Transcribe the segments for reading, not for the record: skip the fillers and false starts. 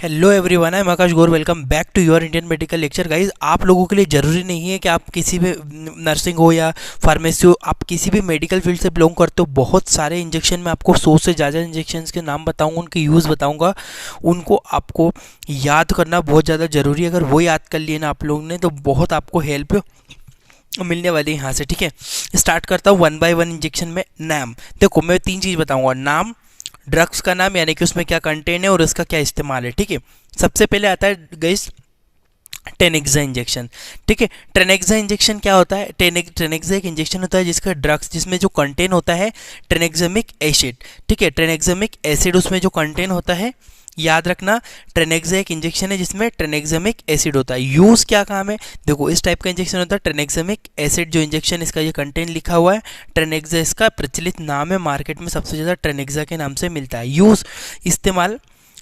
Hello everyone, I am Akash Gaur. Welcome back to your Indian medical lecture. Guys, आप लोगों के लिए ज़रूरी नहीं है कि आप किसी भी नर्सिंग हो या फार्मेसी हो, आप किसी भी मेडिकल फील्ड से बिलोंग करते हो। बहुत सारे इंजेक्शन में आपको 100 से ज़्यादा इंजेक्शन के नाम बताऊंगा, उनके यूज़ बताऊंगा। उनको आपको याद करना बहुत ज़्यादा ज़रूरी है। अगर वो याद कर लिए ना आप लोगों ने, तो बहुत आपको हेल्प मिलने वाली है यहाँ से। ठीक है, स्टार्ट करता हूँ वन बाय वन इंजेक्शन में। नाम देखो, मैं 3 चीज़ बताऊँगा। नाम, ड्रग्स का नाम यानी कि उसमें क्या कंटेंट है और उसका क्या इस्तेमाल है। ठीक है, सबसे पहले आता है गाइस टेनेक्सा इंजेक्शन। ठीक है, टेनेक्सा इंजेक्शन क्या होता है? टेनेक्सा एक इंजेक्शन होता है जिसका ड्रग्स, जिसमें जो कंटेंट होता है ट्रेनेक्सामिक एसिड। ठीक है, ट्रेनेक्सामिक एसिड उसमें जो कंटेंट होता है, याद रखना। ट्रेनेक्सा एक इंजेक्शन है जिसमें ट्रेनेक्सामिक एसिड होता है। यूज़ क्या काम है? देखो, इस टाइप का इंजेक्शन होता है ट्रेनेक्सामिक एसिड जो इंजेक्शन, इसका ये कंटेंट लिखा हुआ है ट्रेनेक्सा, इसका प्रचलित नाम है। मार्केट में सबसे ज़्यादा ट्रेनेक्सा के नाम से मिलता है। यूज़, इस्तेमाल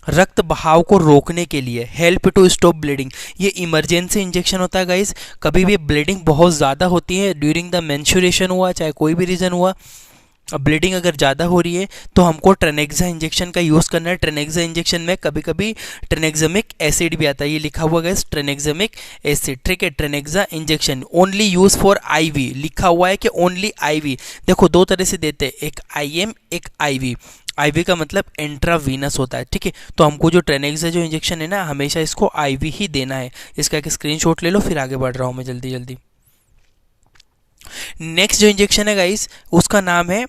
रक्त बहाव को रोकने के लिए, हेल्प टू स्टॉप ब्लीडिंग। ये इमरजेंसी इंजेक्शन होता है गाइस। कभी भी ब्लीडिंग बहुत ज़्यादा होती है ड्यूरिंग द मेंस्ट्रुएशन हुआ, चाहे कोई भी रीज़न हुआ, अब ब्लीडिंग अगर ज़्यादा हो रही है तो हमको ट्रेनेक्सा इंजेक्शन का यूज़ करना है। ट्रेनेक्सा इंजेक्शन में कभी कभी ट्रेनेक्सामिक एसिड भी आता है, ये लिखा हुआ है ट्रेनेक्सामिक एसिड। ठीक है, Tranexa injection only use for IV, लिखा हुआ है कि ओनली आईवी। देखो, 2 तरह से देते हैं, एक आईएम, एक आईवी। आईवी का मतलब इंट्रावीनस होता है। ठीक है, तो हमको जो ट्रेनेक्सा जो इंजेक्शन है ना, हमेशा इसको आईवी ही देना है। इसका एक स्क्रीनशॉट ले लो, फिर आगे बढ़ रहा हूँ मैं जल्दी जल्दी। नेक्स्ट जो इंजेक्शन है गाइस, उसका नाम है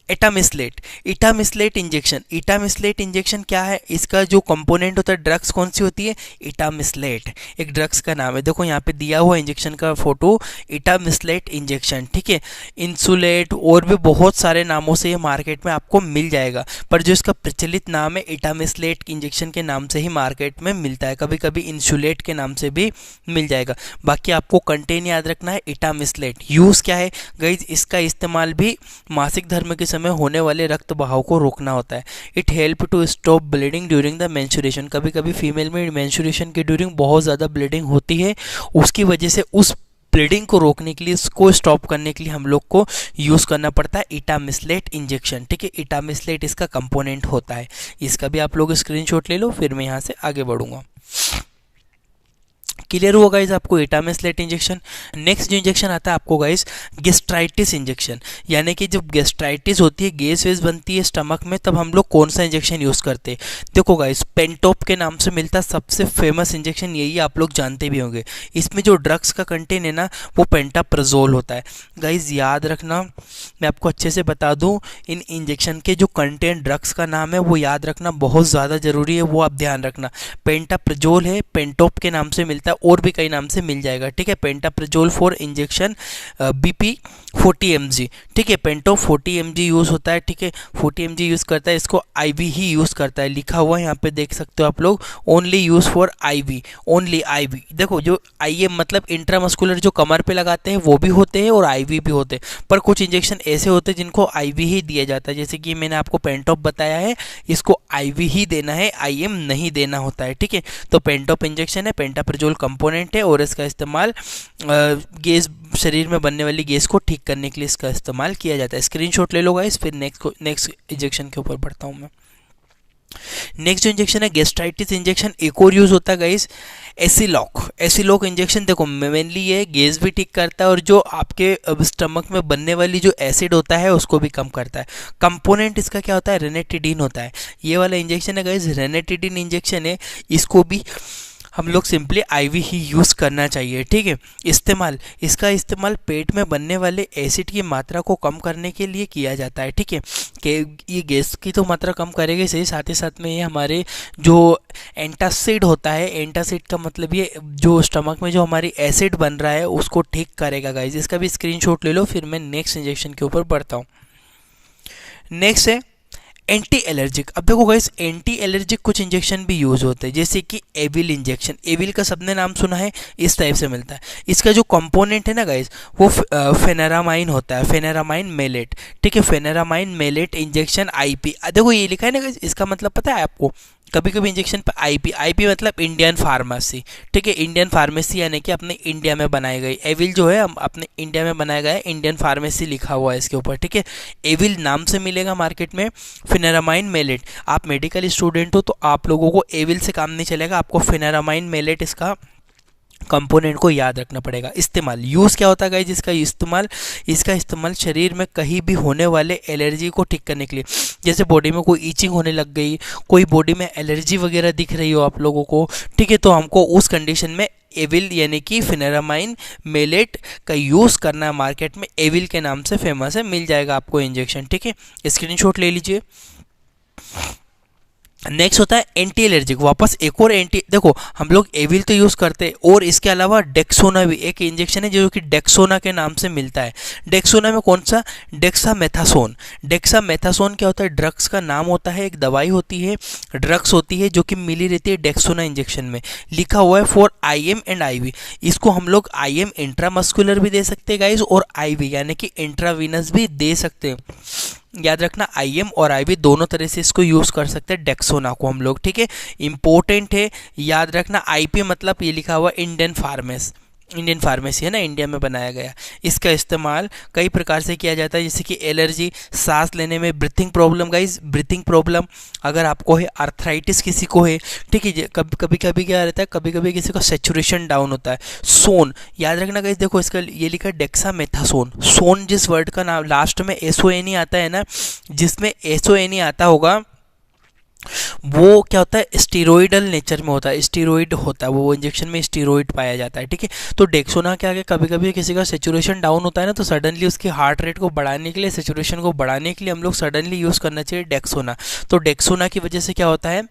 एटामिस्लेट। इटामिस्लेट इंजेक्शन। इटामिस्लेट इंजेक्शन क्या है? इसका जो कंपोनेंट होता है, ड्रग्स कौन सी होती है? इटामिस्लेट एक ड्रग्स का नाम है। देखो यहाँ पे दिया हुआ इंजेक्शन का फोटो, इटामिस्लेट इंजेक्शन। ठीक है, इंसुलेट और भी बहुत सारे नामों से ये मार्केट में आपको मिल जाएगा, पर जो इसका प्रचलित नाम है इटामिस्लेट इंजेक्शन के नाम से ही मार्केट में मिलता है। कभी कभी इंसुलेट के नाम से भी मिल जाएगा। बाकी आपको कंटेंट याद रखना है इटामिस्लेट। यूज़ क्या है गाइज? इसका इस्तेमाल भी मासिक धर्म के में होने वाले रक्त बहाव को रोकना होता है। It help to stop bleeding during the menstruation. कभी कभी फीमेल में मेंस्ट्रुएशन के ड्यूरिंग बहुत ज़्यादा ब्लीडिंग होती है, उसकी वजह से उस ब्लीडिंग को रोकने के लिए, इसको स्टॉप करने के लिए हम लोग को यूज़ करना पड़ता है इटामिस्लेट इंजेक्शन। ठीक है, इटामिस्लेट इसका कंपोनेंट होता है। इसका भी आप लोग स्क्रीनशॉट ले लो, फिर मैं यहाँ से आगे बढ़ूंगा। क्लियर हुआ गाइज आपको इटामिस्लेट इंजेक्शन। नेक्स्ट जो इंजेक्शन आता है आपको गाइज, गैस्ट्राइटिस इंजेक्शन। यानी कि जब गैस्ट्राइटिस होती है, गैस वेस बनती है स्टमक में, तब हम लोग कौन सा इंजेक्शन यूज़ करते हैं? देखो गाइज, पेंटोप के नाम से मिलता है, सबसे फेमस इंजेक्शन यही, आप लोग जानते भी होंगे। इसमें जो ड्रग्स का कंटेंट है ना, वो पेंटाप्राजोल होता है। गाइज याद रखना, मैं आपको अच्छे से बता दूँ, इन इंजेक्शन के जो कंटेंट ड्रग्स का नाम है वो याद रखना बहुत ज़्यादा ज़रूरी है, वो आप ध्यान रखना। पेंटाप्राजोल है, पेंटोप के नाम से मिलता है, और भी कई नाम से मिल जाएगा। ठीक है, pantoprazole for injection BP 40 mg। ठीक है, पेंटोप 40 mg यूज़ होता है। ठीक है, 40 mg यूज़ करता है, इसको IV ही यूज़ करता है। लिखा हुआ है यहाँ पे, देख सकते हो आप लोग, only use for IV, only IV। देखो, जो IM मतलब इंट्रामस्कुलर जो कमर पे लगाते हैं वो भी होते हैं और IV भी होते हैं, पर कुछ इंजेक्शन ऐसे होते हैं जिनको IV ही दिया जाता है। जैसे कि मैंने आपको पेंटोप बताया है, इसको IV ही देना है, IM नहीं देना होता है। ठीक है, तो पेंटोप इंजेक्शन है, पेंटाप्राजोल कंपोनेंट है, और इसका इस्तेमाल गैस, शरीर में बनने वाली गैस को ठीक करने के लिए इसका इस्तेमाल किया जाता है। स्क्रीनशॉट ले लो गाइस, फिर नेक्स्ट इंजेक्शन के ऊपर बढ़ता हूँ मैं। नेक्स्ट जो इंजेक्शन है गैस्ट्राइटिस इंजेक्शन, एक और यूज़ होता है गाइस एसिलॉक। एसिलॉक इंजेक्शन देखो, मेनली ये गैस भी ठीक करता है और जो आपके स्टमक में बनने वाली जो एसिड होता है उसको भी कम करता है। कंपोनेंट इसका क्या होता है? रेनेटिडीन होता है। ये वाला इंजेक्शन है गाइस, रेनेटिडीन इंजेक्शन है। इसको भी हम लोग सिंपली IV ही यूज़ करना चाहिए। ठीक है, इस्तेमाल, इसका इस्तेमाल पेट में बनने वाले एसिड की मात्रा को कम करने के लिए किया जाता है। ठीक है, कि ये गैस की तो मात्रा कम करेगा सही, साथ ही साथ में ये हमारे जो एंटासिड होता है, एंटासिड का मतलब ये जो स्टमक में जो हमारी एसिड बन रहा है उसको ठीक करेगा गाइज। इसका भी स्क्रीनशॉट ले लो, फिर मैं नेक्स्ट इंजेक्शन के ऊपर बढ़ता हूँ। नेक्स्ट है एंटी एलर्जिक। अब देखो गाइस, एंटी एलर्जिक कुछ इंजेक्शन भी यूज़ होते हैं, जैसे कि एविल इंजेक्शन। एविल का सबने नाम सुना है, इस टाइप से मिलता है। इसका जो कंपोनेंट है ना गाइस, वो फेनेरामाइन होता है, फेनेरामाइन मेलेट। ठीक है, फेनेरामाइन मेलेट इंजेक्शन IP। देखो ये लिखा है ना गाइस, इसका मतलब पता है आपको? कभी कभी इंजेक्शन पे आईपी, आईपी मतलब इंडियन फार्मेसी, ठीक है, इंडियन फार्मेसी यानी कि अपने इंडिया में बनाई गई। एविल जो है हम अपने इंडिया में बनाया गया है, इंडियन फार्मेसी लिखा हुआ है इसके ऊपर, ठीक है। एविल नाम से मिलेगा मार्केट में। फिनेरामाइन मेलेट, आप मेडिकल स्टूडेंट हो तो आप लोगों को एविल से काम नहीं चलेगा, आपको फिनेरामाइन मेलेट इसका कंपोनेंट को याद रखना पड़ेगा। इस्तेमाल, यूज़ क्या होता है गाइस इसका इस्तेमाल, इसका इस्तेमाल शरीर में कहीं भी होने वाले एलर्जी को ठीक करने के लिए, जैसे बॉडी में कोई ईचिंग होने लग गई, कोई बॉडी में एलर्जी वगैरह दिख रही हो आप लोगों को, ठीक है, तो हमको उस कंडीशन में एविल यानी कि फिनेरामाइन मेलेट का यूज़ करना है। मार्केट में एविल के नाम से फेमस है, मिल जाएगा आपको इंजेक्शन, ठीक है, स्क्रीनशॉट ले लीजिए। नेक्स्ट होता है एंटी एलर्जिक, वापस एक और एंटी, देखो हम लोग एविल तो यूज़ करते हैं और इसके अलावा डेक्सोना भी एक इंजेक्शन है जो कि डेक्सोना के नाम से मिलता है। डेक्सोना में कौन सा, डेक्सामेथासोन। डेक्सामेथासोन क्या होता है, ड्रग्स का नाम होता है, एक दवाई होती है, ड्रग्स होती है जो कि मिली रहती है डेक्सोना इंजेक्शन में, लिखा हुआ है फॉर आईएम एंड आईवी। इसको हम लोग आईएम इंट्रामस्कुलर भी दे सकते हैं गाइज, और आईवी यानी कि इंट्रावीनस भी दे सकते हैं। याद रखना आईएम और आईवी दोनों तरह से इसको यूज़ कर सकते हैं डेक्सोना को हम लोग, ठीक है, इंपॉर्टेंट है। याद रखना आईपी मतलब ये लिखा हुआ इंडियन फार्मेस, इंडियन फार्मेसी है ना, इंडिया में बनाया गया। इसका इस्तेमाल कई प्रकार से किया जाता है, जैसे कि एलर्जी, सांस लेने में, breathing problem guys, breathing problem अगर आपको है, आर्थराइटिस किसी को है, ठीक है, कभी कभी क्या रहता है, कभी कभी किसी का सेचुरेशन डाउन होता है। सोन, याद रखना गाइज, देखो इसका ये लिखा है डेक्सामेथासोन। सोन जिस वर्ड का नाम लास्ट में SON आता है ना, जिसमें SON आता होगा वो क्या होता है, स्टीरोइडल नेचर में होता है, स्टीरोइड होता है वो इंजेक्शन में स्टीरोइड पाया जाता है, ठीक है। तो डेक्सोना क्या है, कभी कभी किसी का सेचुरेशन डाउन होता है ना, तो सडनली उसकी हार्ट रेट को बढ़ाने के लिए, सेचुरेशन को बढ़ाने के लिए हम लोग सडनली यूज़ करना चाहिए डेक्सोना। तो डेक्सोना की वजह से क्या होता है,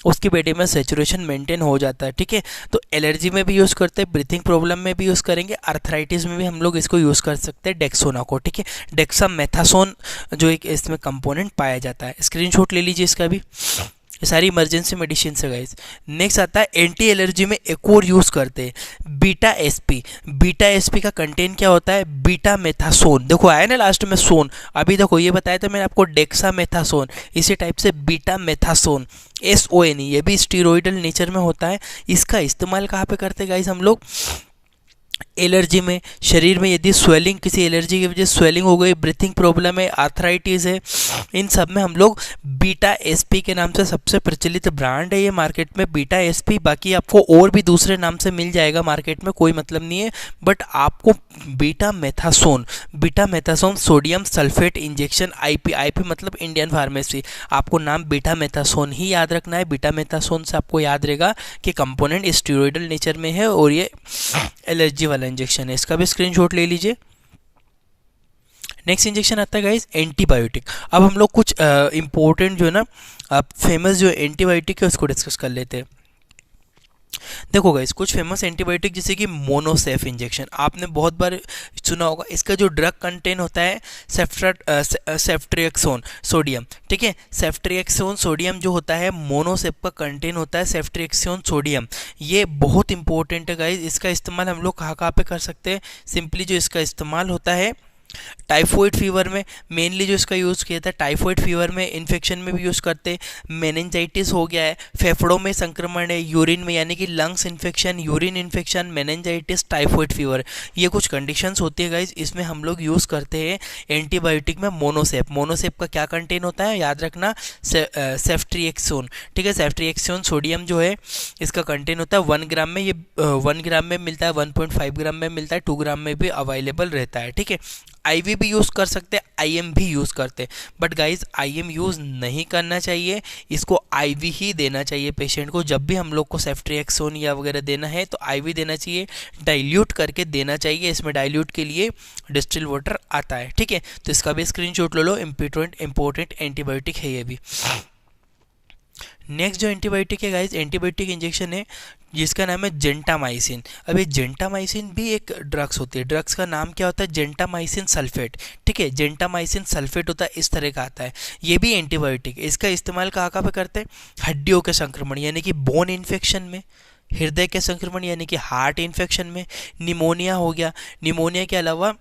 उसकी बॉडी में सेचुरेशन मेंटेन हो जाता है, ठीक है। तो एलर्जी में भी यूज़ करते हैं, ब्रीथिंग प्रॉब्लम में भी यूज़ करेंगे, आर्थराइटिस में भी हम लोग इसको यूज़ कर सकते हैं डेक्सोना को, ठीक है। डेक्सामेथासोन जो एक इसमें कंपोनेंट पाया जाता है, स्क्रीनशॉट ले लीजिए इसका भी। ये सारी इमरजेंसी मेडिसिन है गाइस। नेक्स्ट आता है एंटी एलर्जी में एक और यूज़ करते हैं बीटा एसपी। बीटा एसपी का कंटेंट क्या होता है, बीटा मेथासोन, देखो आया ना लास्ट में सोन, अभी देखो ये बताया था मैंने आपको डेक्सामेथासोन, इसी टाइप से बीटा मेथासोन SON, ये भी स्टीरोइडल नेचर में होता है। इसका इस्तेमाल कहाँ पे करते हैं गाइस हम लोग, एलर्जी में, शरीर में यदि स्वेलिंग, किसी एलर्जी की वजह से स्वेलिंग हो गई, ब्रीथिंग प्रॉब्लम है, आर्थराइटिस है, इन सब में हम लोग बीटा एसपी के नाम से सबसे प्रचलित ब्रांड है ये मार्केट में, बीटा एसपी। बाकी आपको और भी दूसरे नाम से मिल जाएगा मार्केट में, कोई मतलब नहीं है, बट आपको betamethasone, betamethasone sodium sulphate injection, IP, IP मतलब इंडियन फार्मेसी, आपको नाम बीटा मेथासोन ही याद रखना है। बीटा मेथासोन से आपको याद रहेगा कि कंपोनेंट स्टीरोइडल नेचर में है और ये एलर्जी वाला इंजेक्शन है, इसका भी स्क्रीनशॉट ले लीजिए। नेक्स्ट इंजेक्शन आता है गाइस एंटीबायोटिक। अब हम लोग कुछ इंपॉर्टेंट जो है ना फेमस जो एंटीबायोटिक है उसको डिस्कस कर लेते हैं। देखो गाइस कुछ फेमस एंटीबायोटिक जैसे कि मोनोसेफ इंजेक्शन, आपने बहुत बार सुना होगा, इसका जो ड्रग कंटेंट होता है सेफ्ट्रिएक्सोन सोडियम, ठीक है, सेफ्ट्रिएक्सोन सोडियम जो होता है, मोनोसेफ का कंटेंट होता है सेफ्ट्रिएक्सोन सोडियम। ये बहुत इंपॉर्टेंट है गाइस, इसका इस्तेमाल हम लोग कहाँ कहाँ पे कर सकते हैं, सिंपली जो इसका इस्तेमाल होता है टाइफॉइड फीवर में मेनली जो इसका यूज़ किया था, टाइफॉइड फीवर में इन्फेक्शन में भी यूज़ करते, मेनिंजाइटिस हो गया है, फेफड़ों में संक्रमण है, यूरिन में यानी कि lungs infection, urine infection, meningitis, typhoid fever, ये कुछ कंडीशंस होती है गाइज, इसमें हम लोग यूज़ करते हैं एंटीबायोटिक में मोनोसेप। मोनोसेप का क्या कंटेंट होता है याद रखना, सेफ्ट्रिएक्सोन, ठीक है, सेफ्ट्रिएक्सोन सोडियम जो है इसका कंटेंट होता है 1 ग्राम में, ये 1 ग्राम में मिलता है, 1.5 ग्राम में मिलता है, 2 ग्राम में भी अवेलेबल रहता है, ठीक है। आईवी भी यूज़ कर सकते हैं, आईएम भी यूज़ करते हैं, बट गाइज आईएम यूज़ नहीं करना चाहिए, इसको आईवी ही देना चाहिए पेशेंट को। जब भी हम लोग को सेफ्ट्रिएक्सोन या वगैरह देना है तो आईवी देना चाहिए, डाइल्यूट करके देना चाहिए, इसमें डाइल्यूट के लिए डिस्टिल वाटर आता है, ठीक है। तो इसका भी स्क्रीनशॉट ले लो, इंपॉर्टेंट एंटीबायोटिक है ये भी। नेक्स्ट जो एंटीबायोटिक है गाइज, एंटीबायोटिक इंजेक्शन है जिसका नाम है जेंटामाइसिन। अब ये जेंटामाइसिन भी एक ड्रग्स होती है, ड्रग्स का नाम क्या होता है, जेंटामाइसिन सल्फेट, ठीक है, जेंटामाइसिन सल्फेट होता है, इस तरह का आता है, ये भी एंटीबायोटिक। इसका इस्तेमाल कहाँ कहाँ पे करते हैं, हड्डियों के संक्रमण यानी कि बोन इन्फेक्शन में, हृदय के संक्रमण यानी कि हार्ट इन्फेक्शन में, निमोनिया हो गया, निमोनिया के अलावा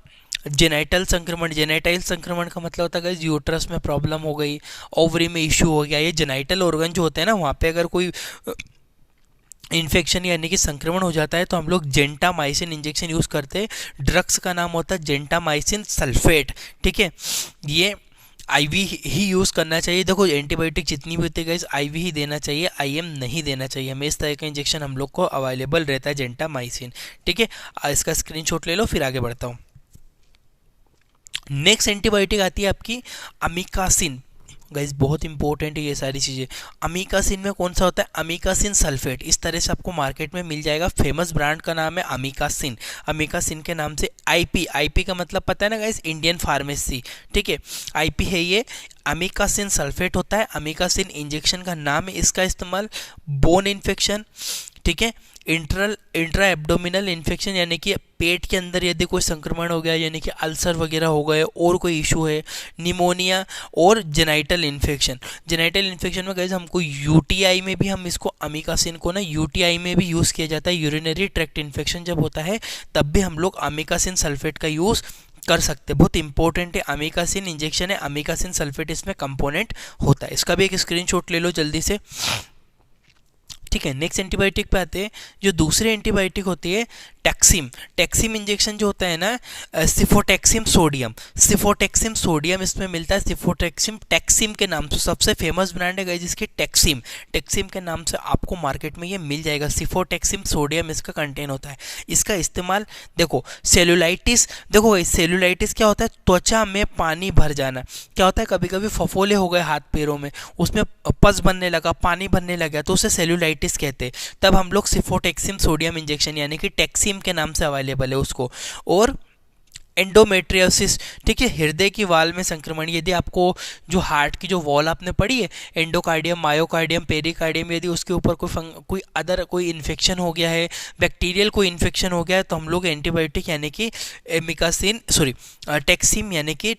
जेनाइटल संक्रमण का मतलब होता है गाइस यूट्रस में प्रॉब्लम हो गई, ओवरी में इश्यू हो गया, ये जेनाइटल ऑर्गन जो होते हैं ना वहाँ पे अगर कोई इन्फेक्शन यानी कि संक्रमण हो जाता है तो हम लोग जेंटामाइसिन इंजेक्शन यूज़ करते हैं। ड्रग्स का नाम होता है जेंटामाइसिन सल्फेट, ठीक है। ये आईवी ही यूज़ करना चाहिए। देखो एंटीबायोटिक जितनी भी होती है गाइस आईवी ही देना चाहिए, आईएम नहीं देना चाहिए हमें। इस तरह का इंजेक्शन हम लोग को अवेलेबल रहता है जेंटामाइसिन, ठीक है। इसका स्क्रीनशॉट ले लो, फिर आगे बढ़ता हूँ। नेक्स्ट एंटीबायोटिक आती है आपकी अमीकासिन। गाइज बहुत इंपॉर्टेंट है ये सारी चीज़ें। अमीकासिन में कौन सा होता है, अमीकासिन सल्फेट। इस तरह से आपको मार्केट में मिल जाएगा। फेमस ब्रांड का नाम है अमीकासिन। अमीकासिन के नाम से आईपी, आईपी का मतलब पता है ना गाइज, इंडियन फार्मेसी, ठीक है। आईपी है ये। अमीकासिन सल्फेट होता है। अमीकासिन इंजेक्शन का नाम है। इसका इस्तेमाल बोन इन्फेक्शन, ठीक है, इंट्रा एब्डोमिनल इन्फेक्शन यानी कि पेट के अंदर यदि कोई संक्रमण हो गया यानी कि अल्सर वगैरह हो गए और कोई इशू है, निमोनिया और जेनाइटल इन्फेक्शन। जेनाइटल इन्फेक्शन में गाइस हमको यूटीआई में भी हम इसको अमीकासिन को ना यूटीआई में भी यूज़ किया जाता है। यूरिनरी ट्रैक्ट इन्फेक्शन जब होता है तब भी हम लोग अमीकासिन सल्फेट का यूज़ कर सकते हैं। बहुत इंपॉर्टेंट है, अमीकासिन इंजेक्शन है, अमीकासिन सल्फेट इसमें कंपोनेंट होता है। इसका भी एक स्क्रीनशॉट ले लो जल्दी से, ठीक है। नेक्स्ट एंटीबायोटिक पे आते हैं। जो दूसरी एंटीबायोटिक होती है टैक्सिम। टैक्सिम इंजेक्शन जो होता है ना, सिफोटैक्सिम सोडियम। सिफोटैक्सिम सोडियम इसमें मिलता है। सिफोटैक्सिम टैक्सिम के नाम से सबसे फेमस ब्रांड है गाइस जिसकी टैक्सिम। टैक्सिम के नाम से आपको मार्केट में ये मिल जाएगा। सिफोटैक्सिम सोडियम इसका कंटेन होता है। इसका इस्तेमाल देखो सेलुलाइटिस, देखो सेलुलाइटिस क्या होता है, त्वचा में पानी भर जाना। क्या होता है, कभी कभी फफोले हो गए हाथ पैरों में, उसमें पस बनने लगा, पानी भरने लगा तो उसे सेलुलाइटिस कहते हैं। तब हम लोग सिफोटैक्सिम सोडियम इंजेक्शन यानी कि टैक्सिम के नाम से अवेलेबल है उसको। और एंडोमेट्रियोसिस, ठीक है, हृदय की वाल में संक्रमण। यदि आपको जो हार्ट की जो वॉल आपने पढ़ी है, एंडोकार्डियम, मायोकार्डियम, पेरिकार्डियम, यदि उसके ऊपर कोई इन्फेक्शन हो गया है, बैक्टीरियल कोई इन्फेक्शन हो गया है, तो हम लोग एंटीबायोटिक यानी कि टैक्सिम यानी कि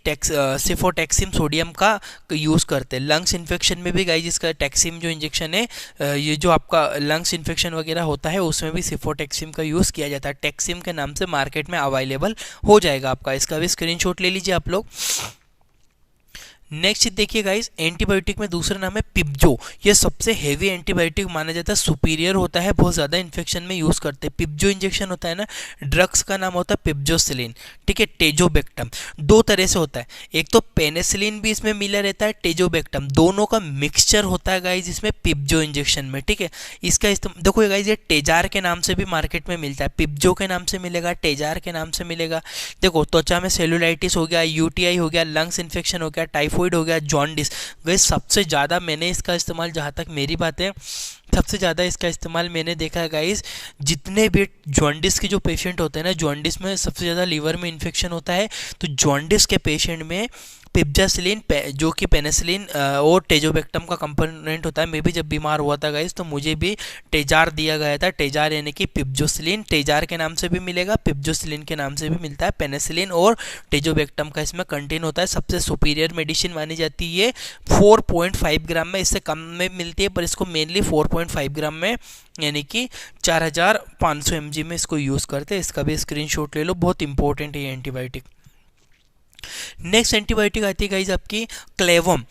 सिफोटैक्सिम सोडियम का यूज़ करते हैं। लंग्स इन्फेक्शन में भी गाइस इसका टैक्सिम जो इंजेक्शन है, ये जो आपका लंग्स इन्फेक्शन वगैरह होता है उसमें भी सिफोटैक्सिम का यूज़ किया जाता है। टैक्सिम के नाम से मार्केट में अवेलेबल हो जाएगा आपका। इसका भी स्क्रीनशॉट ले लीजिए आप लोग। नेक्स्ट देखिए गाइस, एंटीबायोटिक में दूसरा नाम है पिब्जो। ये सबसे हेवी एंटीबायोटिक माना जाता है, सुपीरियर होता है, बहुत ज़्यादा इन्फेक्शन में यूज़ करते हैं। पिब्जो इंजेक्शन होता है ना, ड्रग्स का नाम होता है पिब्जोसिलिन, ठीक है, टेजोबेक्टम। दो तरह से होता है, एक तो पेनिसिलिन भी इसमें मिला रहता है, टेजोबेक्टम, दोनों का मिक्सचर होता है गाइज इसमें पिब्जो इंजेक्शन में, ठीक है। इसका इस्तेमाल देखो गाइज, ये टेजार के नाम से भी मार्केट में मिलता है, पिब्जो के नाम से मिलेगा, टेजार के नाम से मिलेगा। देखो त्वचा में सेलुलाइटिस हो गया, यूटीआई हो गया, लंग्स इन्फेक्शन हो गया, टाइफाइड हो गया, जॉन्डिस। गाइस सबसे ज़्यादा मैंने इसका इस्तेमाल, जहाँ तक मेरी बात है, सबसे ज़्यादा इसका इस्तेमाल मैंने देखा है गाइस, जितने भी जॉन्डिस के जो पेशेंट होते हैं ना, जॉन्डिस में सबसे ज़्यादा लीवर में इन्फेक्शन होता है, तो जॉन्डिस के पेशेंट में पिब्जासिलिन जो कि पेनिसिलिन और टेजोबेक्टम का कंपोनेंट होता है। मैं भी जब बीमार हुआ था गाइस तो मुझे भी टेजार दिया गया था। टेजार यानी कि पिब्जोसिलिन, टेजार के नाम से भी मिलेगा, पिब्जोसिलिन के नाम से भी मिलता है। पेनिसिलिन और टेजोबेक्टम का इसमें कंटेन होता है। सबसे सुपीरियर मेडिसिन मानी जाती है। 4.5 ग्राम में, इससे कम में मिलती है पर इसको मेनली 4.5 ग्राम में यानी कि 4500 mg में इसको यूज़ करते हैं। इसका भी स्क्रीनशॉट ले लो, बहुत इंपॉर्टेंट है ये एंटीबायोटिक। नेक्स्ट एंटीबायोटिक आती है गाइज आपकी क्लेवम।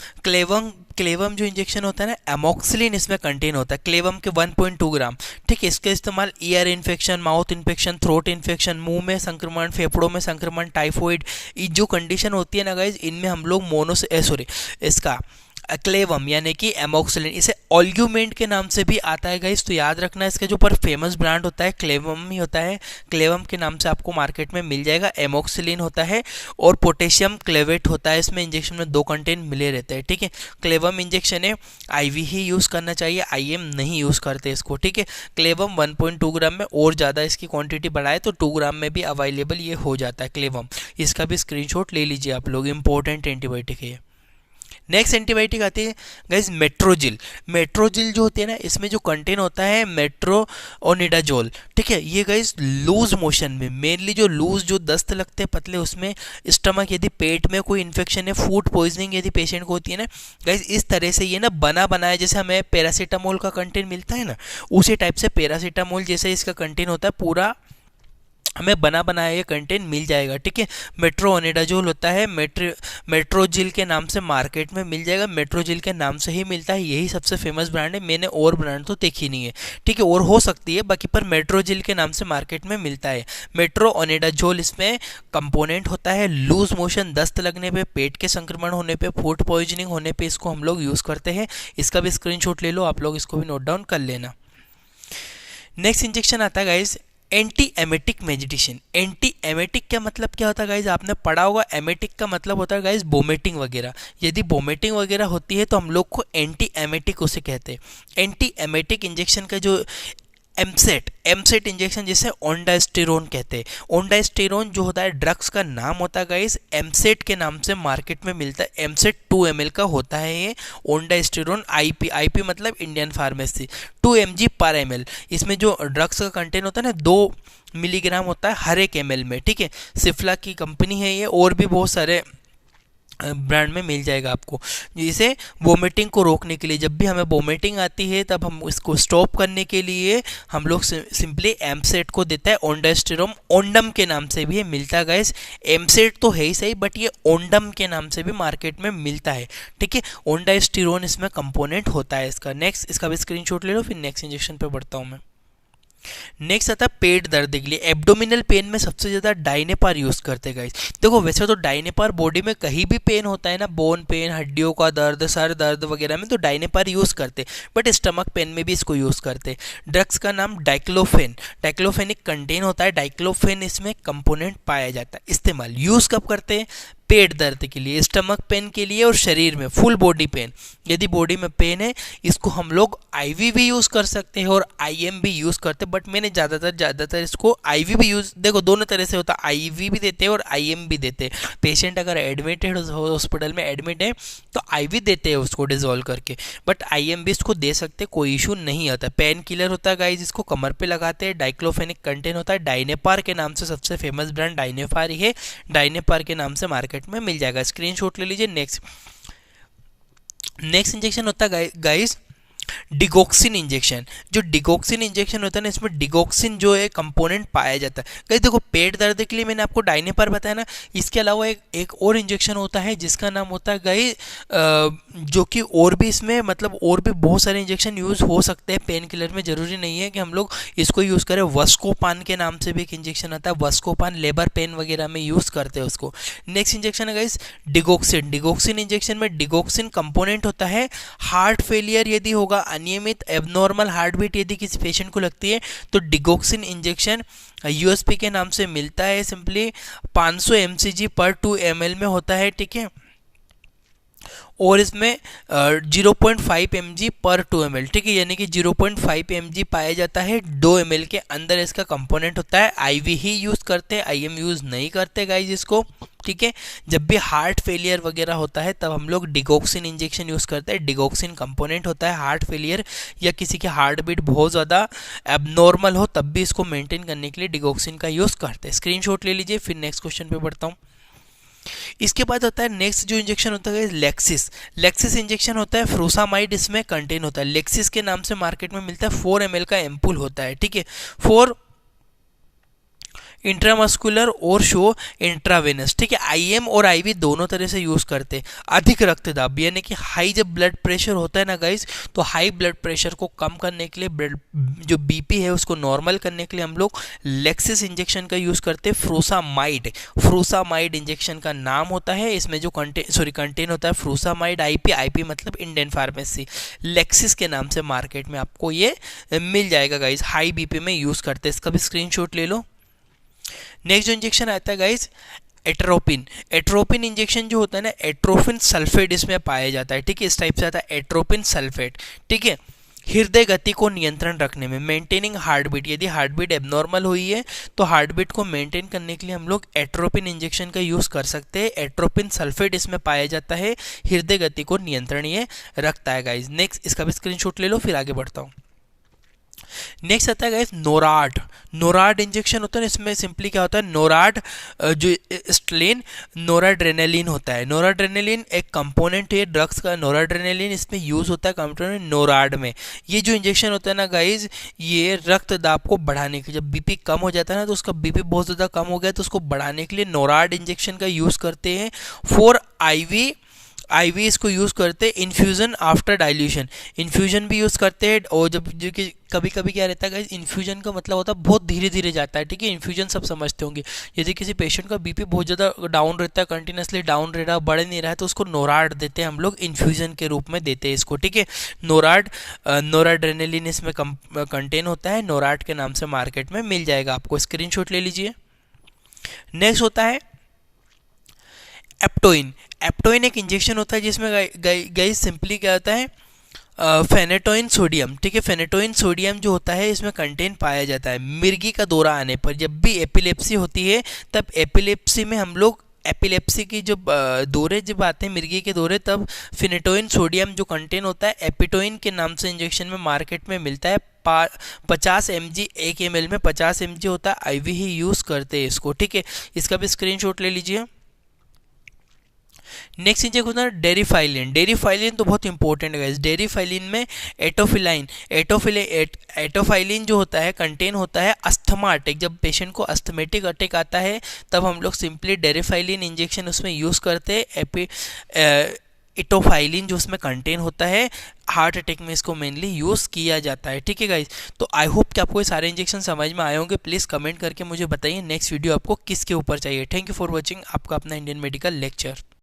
क्लेवम जो इंजेक्शन होता है ना, एमोक्सिलिन इसमें कंटेन होता है। क्लेवम के 1.2 ग्राम, ठीक है। इसका इस्तेमाल ear infection, mouth infection, throat infection, मुंह में संक्रमण, फेफड़ों में संक्रमण, टाइफाइड, ये जो कंडीशन होती है ना गाइज, इनमें हम लोग इसका क्लेवम यानी कि एमोक्सिलिन, इसे ऑल्ग्यूमेंट के नाम से भी आता है गाइस, तो याद रखना इसका जो पर फेमस ब्रांड होता है क्लेवम ही होता है। क्लेवम के नाम से आपको मार्केट में मिल जाएगा। एमोक्सिलिन होता है और पोटेशियम क्लेवेट होता है। इसमें इंजेक्शन में दो कंटेंट मिले रहते हैं, ठीक है। क्लेवम इंजेक्शन है, आईवी ही यूज़ करना चाहिए, आईएम नहीं यूज़ करते इसको, ठीक है। क्लेवम 1.2 ग्राम में, और ज़्यादा इसकी क्वान्टिटी बढ़ाए तो 2 ग्राम में भी अवेलेबल ये हो जाता है क्लेवम। इसका भी स्क्रीनशॉट ले लीजिए आप लोग, इंपॉर्टेंट एंटीबायोटिक है ये। नेक्स्ट एंटीबायोटिक आती है गाइस मेट्रोजिल। मेट्रोजिल जो होती है ना, इसमें जो कंटेन होता है मेट्रोनिडाजोल, ठीक है। ये गाइस लूज मोशन में, मेनली जो दस्त लगते हैं पतले, उसमें स्टमक, यदि पेट में कोई इन्फेक्शन है, फूड पॉइजनिंग यदि पेशेंट को होती है ना गाइस, इस तरह से ये ना बनाया जैसे हमें पैरासीटामोल का कंटेन मिलता है ना, उसी टाइप से पैरासीटामोल जैसे इसका कंटेन होता है। पूरा हमें बना बनाया ये कंटेंट मिल जाएगा, ठीक है। मेट्रोओनिडाजोल होता है, मेट्रोजिल के नाम से मार्केट में मिल जाएगा, मेट्रोजिल के नाम से ही मिलता है, यही सबसे फेमस ब्रांड है। मैंने और ब्रांड तो देखी नहीं है, ठीक है, और हो सकती है बाकी, पर मेट्रोजिल के नाम से मार्केट में मिलता है। मेट्रोओनिडाजोल इसमें कंपोनेंट होता है। लूज मोशन, दस्त लगने पे, पेट के संक्रमण होने पे, फूड पॉइजनिंग होने पे इसको हम लोग यूज़ करते हैं। इसका भी स्क्रीनशॉट ले लो, आप लोग इसको भी नोट डाउन कर लेना। नेक्स्ट इंजेक्शन आता है guys anti emetic meditation. Anti emetic का मतलब क्या होता है गाइज, आपने पढ़ा होगा, एमेटिक का मतलब होता है गाइज वोमिटिंग वगैरह। यदि वोमिटिंग वगैरह होती है तो हम लोग को एंटी एमेटिक उसे कहते हैं। एंटी एमेटिक इंजेक्शन का जो एमसेट इंजेक्शन जिसे ओंडास्टेरोन कहते हैं। ओंडास्टेरोन जो होता है ड्रग्स का नाम होता है गाइस, एमसेट के नाम से मार्केट में मिलता है। एमसेट 2 ml का होता है ये ओंडास्टेरोन। आईपी मतलब इंडियन फार्मेसी, 2 mg पर ml। इसमें जो ड्रग्स का कंटेंट होता है ना 2 मिलीग्राम होता है हर एक ml में, ठीक है। सिफ्ला की कंपनी है ये, और भी बहुत सारे ब्रांड में मिल जाएगा आपको। जिसे वोमिटिंग को रोकने के लिए, जब भी हमें वोमिटिंग आती है तब हम इसको स्टॉप करने के लिए हम लोग सिंपली एमसेट को देता है। ओंडास्टेरोन ओंडम के नाम से भी मिलता है गाइस। एमसेट तो है ही सही, बट ये ओंडम के नाम से भी मार्केट में मिलता है, ठीक है। ओंडास्टेरोन इसमें कंपोनेंट होता है इसका। नेक्स्ट इसका भी स्क्रीनशॉट ले लो, फिर नेक्स्ट इंजेक्शन पे बढ़ता हूँ मैं। नेक्स्ट आता है पेट दर्द के लिए। एब्डोमिनल पेन में सबसे ज़्यादा डाइनेपार यूज़ करते हैं गाइस। देखो वैसे तो डाइनेपार बॉडी में कहीं भी पेन होता है ना, बोन पेन, हड्डियों का दर्द, सर दर्द वगैरह में तो डाइनेपार यूज़ करते, बट स्टमक पेन में भी इसको यूज़ करते। ड्रग्स का नाम डाइक्लोफेन, डाइक्लोफेनिक कंटेन होता है। डाइक्लोफेन इसमें कंपोनेंट पाया जाता है। इस्तेमाल यूज़ कब करते हैं, पेट दर्द के लिए, स्टमक पेन के लिए और शरीर में फुल बॉडी पेन। यदि बॉडी में पेन है इसको हम लोग आईवी भी यूज़ कर सकते हैं और आईएम भी यूज़ करते हैं, बट मैंने ज़्यादातर इसको आईवी भी यूज़, देखो दोनों तरह से होता है, आईवी भी देते हैं और आईएम भी देते हैं। पेशेंट अगर एडमिटेड हॉस्पिटल में एडमिट है तो आईवी देते हैं उसको डिजोल्व करके, बट आईएम भी इसको दे सकते, कोई इशू नहीं आता। पेन किलर होता है गाइस, इसको कमर पे लगाते हैं। डाइक्लोफेनिक कंटेन होता है। डाइनेपार के नाम से सबसे फेमस ब्रांड डाइनेपार ही है। डाइनेपार के नाम से मार्केट में मिल जाएगा, स्क्रीनशॉट ले लीजिए। नेक्स्ट इंजेक्शन होता है गाइस डिगोक्सिन इंजेक्शन। जो डिगोक्सिन इंजेक्शन होता है ना, इसमें डिगोक्सिन जो है कंपोनेंट पाया जाता है। गाइस देखो पेट दर्द के लिए मैंने आपको डाइनेपार बताया ना, इसके अलावा एक और इंजेक्शन होता है जिसका नाम होता है गाइस जो कि और भी इसमें मतलब और भी बहुत सारे इंजेक्शन यूज़ हो सकते हैं पेन किलर में, जरूरी नहीं है कि हम लोग इसको यूज़ करें। वस्कोपान के नाम से भी एक इंजेक्शन आता है, वस्कोपान लेबर पेन वगैरह में यूज़ करते हैं उसको। नेक्स्ट इंजेक्शन है गाइस डिगोक्सिन। डिगोक्सिन इंजेक्शन में डिगोक्सिन कंपोनेंट होता है। हार्ट फेलियर यदि होगा, अनियमित एबनॉर्मल हार्ट बीट यदि किसी पेशेंट को लगती है तो डिगोक्सिन इंजेक्शन यूएसपी के नाम से मिलता है। सिंपली 500 mcg पर 2 ml में होता है, ठीक है, और इसमें 0.5 mg पर 2 ml, ठीक है, यानी कि 0.5 mg पाया जाता है 2 ml के अंदर इसका कंपोनेंट होता है। आईवी ही यूज़ करते हैं, आईएम यूज़ नहीं करते गाइज इसको, ठीक है। जब भी हार्ट फेलियर वगैरह होता है तब हम लोग डिगोक्सिन इंजेक्शन यूज़ करते हैं। डिगोक्सिन कंपोनेंट होता है। हार्ट फेलियर या किसी की हार्ट बीट बहुत ज़्यादा एबनॉर्मल हो तब भी इसको मेंटेन करने के लिए डिगोक्सिन का यूज़ करते हैं। स्क्रीनशॉट ले लीजिए, फिर नेक्स्ट क्वेश्चन पे बढ़ता हूँ। इसके बाद होता है नेक्स्ट जो इंजेक्शन होता है लेक्सिस। लेक्सिस इंजेक्शन होता है फ्रूसामाइड इसमें कंटेन होता है। लेक्सिस के नाम से मार्केट में मिलता है। 4 ml का एम्पुल होता है, ठीक है। 4 इंट्रामस्कुलर और शो इंट्रावेनस, ठीक है। आईएम और आईवी दोनों तरह से यूज़ करते हैं। अधिक रक्तदाब यानी कि हाई जब ब्लड प्रेशर होता है ना गाइस, तो हाई ब्लड प्रेशर को कम करने के लिए, जो बीपी है उसको नॉर्मल करने के लिए हम लोग लेक्सिस इंजेक्शन का यूज़ करते हैं। फ्रूसामाइड इंजेक्शन का नाम होता है। इसमें जो कंटेन होता है फ्रूसामाइड। आईपी मतलब इंडियन फार्मेसी। लेक्सिस के नाम से मार्केट में आपको ये मिल जाएगा गाइस। हाई बीपी में यूज़ करते हैं, इसका भी स्क्रीनशॉट ले लो। नेक्स्ट जो इंजेक्शन आता है गाइस एट्रोपिन। एट्रोपिन इंजेक्शन जो होता है ना, एट्रोपिन सल्फेट इसमें पाया जाता है, ठीक है। इस टाइप से आता है एट्रोपिन सल्फेट, ठीक है। हृदय गति को नियंत्रण रखने में, मेंटेनिंग हार्ट बीट, यदि हार्ट बीट एबनॉर्मल हुई है तो हार्ट बीट को मेंटेन करने के लिए हम लोग एट्रोपिन इंजेक्शन का यूज़ कर सकते हैं। एट्रोपिन सल्फेट इसमें पाया जाता है। हृदय गति को नियंत्रण ये रखता है गाइज। नेक्स्ट इसका भी स्क्रीनशॉट ले लो, फिर आगे बढ़ता हूँ। नेक्स्ट आता है गाइस नोराड। नोराड इंजेक्शन होता है, इसमें सिंपली क्या होता है, नोराड जो स्ट्रेन नोराड्रेनालिन होता है। नोराड्रेनालिन एक कंपोनेंट है ड्रग्स का, नोराड्रेनालिन इसमें यूज़ होता है कंपोनेंट नोराड में। ये जो इंजेक्शन होता है ना गाइज, ये रक्त दाब को बढ़ाने के, जब बीपी कम हो जाता है ना, तो उसका बीपी बहुत ज़्यादा कम हो गया तो उसको बढ़ाने के लिए नोराड इंजेक्शन का यूज़ करते हैं। फॉर आईवी इसको यूज़ करते हैं। इन्फ्यूज़न आफ्टर डाइल्यूशन, इन्फ्यूजन भी यूज़ करते हैं। और जब जो कि कभी कभी क्या रहता है गाइस, इन्फ्यूजन का मतलब होता है बहुत धीरे धीरे जाता है, ठीक है। इन्फ्यूजन सब समझते होंगे। यदि किसी पेशेंट का बीपी बहुत ज़्यादा डाउन रहता है, कंटिन्यूसली डाउन रह रहा है, बढ़ नहीं रहा है, तो उसको नोराड देते हैं हम लोग, इन्फ्यूजन के रूप में देते हैं इसको, ठीक है। नोराड नोराड्रेनालिन इसमें कंटेन होता है, नोराड के नाम से मार्केट में मिल जाएगा, आपको स्क्रीनशॉट ले लीजिए। नेक्स्ट होता है एप्टोइन। एप्टोइन एक इंजेक्शन होता है जिसमें गाइस सिंपली क्या होता है, फेनेटोइन सोडियम, ठीक है। फेनेटोइन सोडियम जो होता है इसमें कंटेन पाया जाता है। मिर्गी का दौरा आने पर, जब भी एपिलेप्सी होती है, तब एपिलेप्सी में हम लोग एपिलेप्सी की जो दौरे जब आते हैं मिर्गी के दौरे, तब फिनेटोइन सोडियम जो कंटेन होता है एपिटोइन के नाम से इंजेक्शन में मार्केट में मिलता है। 50 mg 1 ml में 50 mg होता है, आईवी ही यूज़ करते हैं इसको, ठीक है। इसका भी स्क्रीनशॉट ले लीजिए। नेक्स्ट इंजेक्शन होता है डेरिफाइलिन। डेरिफाइलिन तो बहुत इंपॉर्टेंट है गाइस। डेरिफाइलिन में एटोफाइलिन जो होता है कंटेन होता है अस्थमा अटैक। जब पेशेंट को अस्थमेटिक अटैक आता है, तब हम लोग सिंपली डेरिफाइलिन इंजेक्शन उसमें यूज़ करते हैं। इटोफाइलिन जो उसमें कंटेन होता है, हार्ट अटैक में इसको मेनली यूज़ किया जाता है, ठीक है गाइज। तो आई होप कि आपको ये सारे इंजेक्शन समझ में आए होंगे। प्लीज़ कमेंट करके मुझे बताइए नेक्स्ट वीडियो आपको किसके ऊपर चाहिए। थैंक यू फॉर वॉचिंग, आपका अपना इंडियन मेडिकल लेक्चर।